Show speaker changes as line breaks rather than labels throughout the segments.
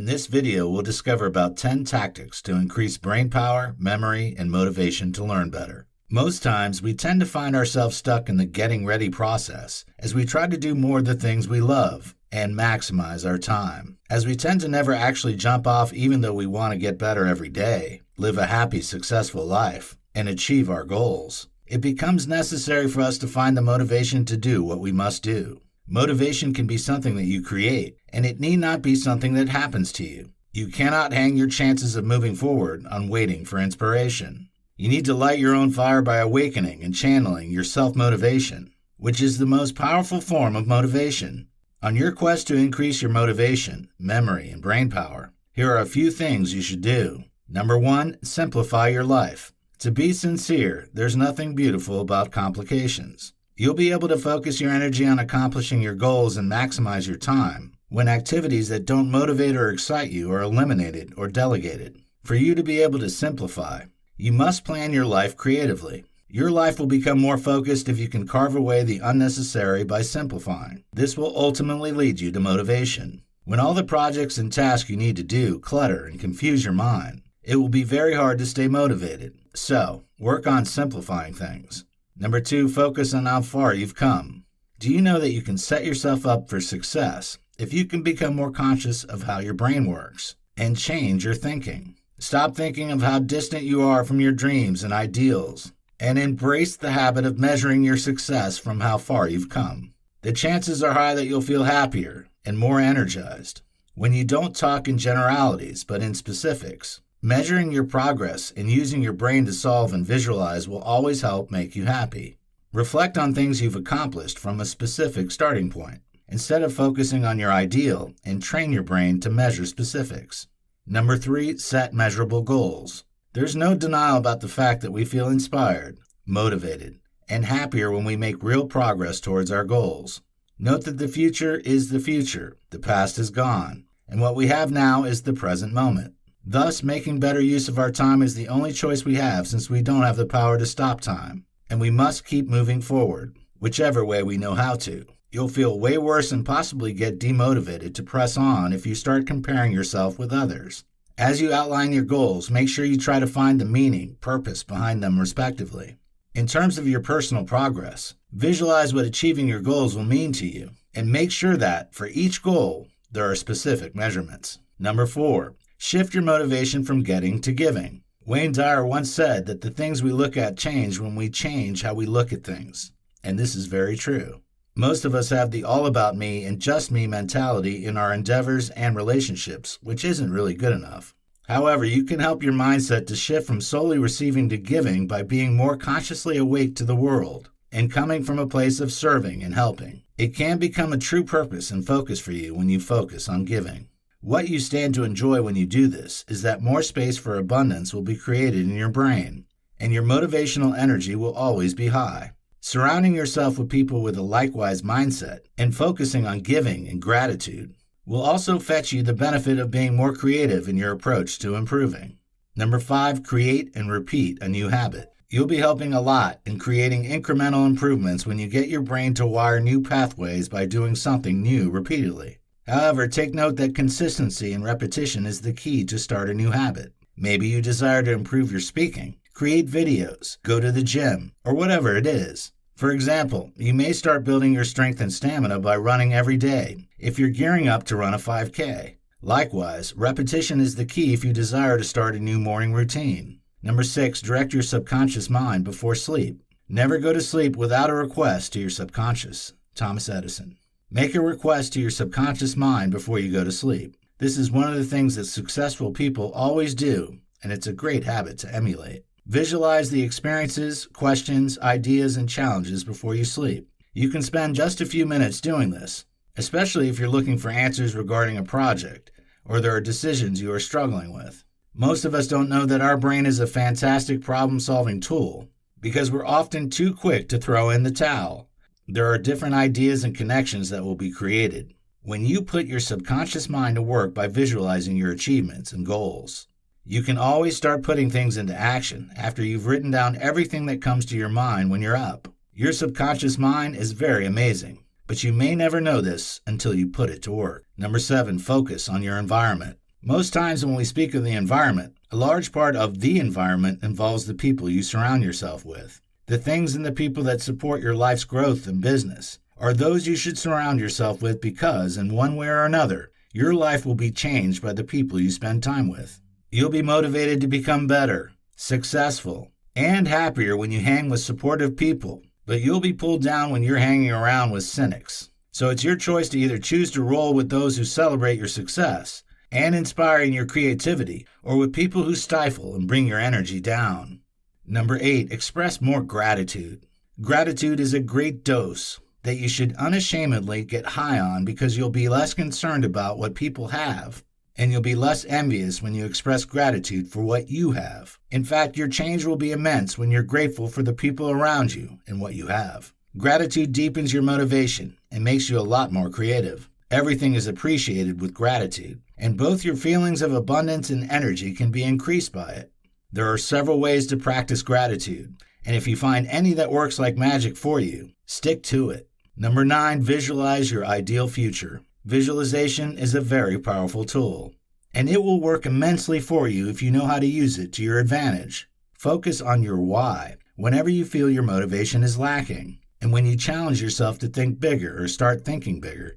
In this video, we'll discover about 10 tactics to increase brain power, memory, and motivation to learn better. Most times, we tend to find ourselves stuck in the getting ready process as we try to do more of the things we love and maximize our time. As we tend to never actually jump off even though we want to get better every day, live a happy, successful life, and achieve our goals, it becomes necessary for us to find the motivation to do what we must do. Motivation can be something that you create, and it need not be something that happens to you. You cannot hang your chances of moving forward on waiting for inspiration. You need to light your own fire by awakening and channeling your self-motivation, which is the most powerful form of motivation. On your quest to increase your motivation, memory, and brain power, here are a few things you should do. Number 1, simplify your life. To be sincere, there's nothing beautiful about complications. You'll be able to focus your energy on accomplishing your goals and maximize your time when activities that don't motivate or excite you are eliminated or delegated. For you to be able to simplify, you must plan your life creatively. Your life will become more focused if you can carve away the unnecessary by simplifying. This will ultimately lead you to motivation. When all the projects and tasks you need to do clutter and confuse your mind, it will be very hard to stay motivated. So, work on simplifying things. Number 2, focus on how far you've come. Do you know that you can set yourself up for success if you can become more conscious of how your brain works and change your thinking? Stop thinking of how distant you are from your dreams and ideals and embrace the habit of measuring your success from how far you've come. The chances are high that you'll feel happier and more energized when you don't talk in generalities but in specifics. Measuring your progress and using your brain to solve and visualize will always help make you happy. Reflect on things you've accomplished from a specific starting point, instead of focusing on your ideal, and train your brain to measure specifics. Number 3, set measurable goals. There's no denial about the fact that we feel inspired, motivated, and happier when we make real progress towards our goals. Note that the future is the future, the past is gone, and what we have now is the present moment. Thus, making better use of our time is the only choice we have since we don't have the power to stop time, and we must keep moving forward, whichever way we know how to. You'll feel way worse and possibly get demotivated to press on if you start comparing yourself with others. As you outline your goals, make sure you try to find the meaning, purpose behind them respectively. In terms of your personal progress, visualize what achieving your goals will mean to you, and make sure that, for each goal, there are specific measurements. Number 4, shift your motivation from getting to giving. Wayne Dyer once said that the things we look at change when we change how we look at things, and this is very true. Most of us have the all about me and just me mentality in our endeavors and relationships, which isn't really good enough. However, you can help your mindset to shift from solely receiving to giving by being more consciously awake to the world and coming from a place of serving and helping. It can become a true purpose and focus for you when you focus on giving. What you stand to enjoy when you do this is that more space for abundance will be created in your brain, and your motivational energy will always be high. Surrounding yourself with people with a likewise mindset and focusing on giving and gratitude will also fetch you the benefit of being more creative in your approach to improving. Number 5, create and repeat a new habit. You'll be helping a lot in creating incremental improvements when you get your brain to wire new pathways by doing something new repeatedly. However, take note that consistency and repetition is the key to start a new habit. Maybe you desire to improve your speaking, create videos, go to the gym, or whatever it is. For example, you may start building your strength and stamina by running every day if you're gearing up to run a 5K. Likewise, repetition is the key if you desire to start a new morning routine. Number 6, direct your subconscious mind before sleep. Never go to sleep without a request to your subconscious. Thomas Edison. Make a request to your subconscious mind before you go to sleep. This is one of the things that successful people always do, and it's a great habit to emulate. Visualize the experiences, questions, ideas, and challenges before you sleep. You can spend just a few minutes doing this, especially if you're looking for answers regarding a project or there are decisions you are struggling with. Most of us don't know that our brain is a fantastic problem-solving tool because we're often too quick to throw in the towel. There are different ideas and connections that will be created when you put your subconscious mind to work by visualizing your achievements and goals. You can always start putting things into action after you've written down everything that comes to your mind when you're up. Your subconscious mind is very amazing, but you may never know this until you put it to work. Number 7, focus on your environment. Most times when we speak of the environment, a large part of the environment involves the people you surround yourself with. The things and the people that support your life's growth and business are those you should surround yourself with because, in one way or another, your life will be changed by the people you spend time with. You'll be motivated to become better, successful, and happier when you hang with supportive people, but you'll be pulled down when you're hanging around with cynics. So it's your choice to either choose to roll with those who celebrate your success and inspiring your creativity, or with people who stifle and bring your energy down. Number 8, express more gratitude. Gratitude is a great dose that you should unashamedly get high on because you'll be less concerned about what people have, and you'll be less envious when you express gratitude for what you have. In fact, your change will be immense when you're grateful for the people around you and what you have. Gratitude deepens your motivation and makes you a lot more creative. Everything is appreciated with gratitude, and both your feelings of abundance and energy can be increased by it. There are several ways to practice gratitude, and if you find any that works like magic for you, stick to it. Number 9, visualize your ideal future. Visualization is a very powerful tool, and it will work immensely for you if you know how to use it to your advantage. Focus on your why whenever you feel your motivation is lacking, and when you challenge yourself to think bigger or start thinking bigger,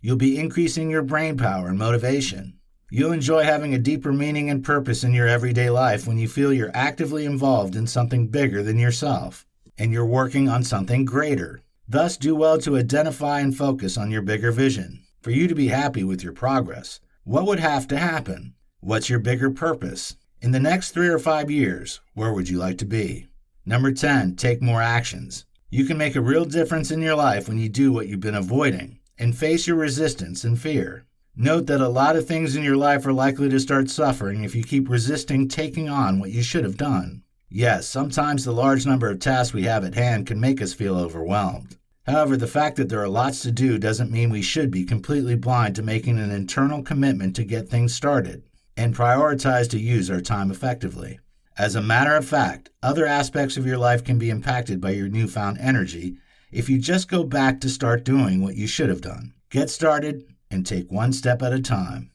you'll be increasing your brain power and motivation. You'll enjoy having a deeper meaning and purpose in your everyday life when you feel you're actively involved in something bigger than yourself, and you're working on something greater. Thus, do well to identify and focus on your bigger vision. For you to be happy with your progress, what would have to happen? What's your bigger purpose? In the next 3 or 5 years, where would you like to be? Number 10, take more actions. You can make a real difference in your life when you do what you've been avoiding and face your resistance and fear. Note that a lot of things in your life are likely to start suffering if you keep resisting taking on what you should have done. Yes, sometimes the large number of tasks we have at hand can make us feel overwhelmed. However, the fact that there are lots to do doesn't mean we should be completely blind to making an internal commitment to get things started and prioritize to use our time effectively. As a matter of fact, other aspects of your life can be impacted by your newfound energy if you just go back to start doing what you should have done. Get started and take one step at a time.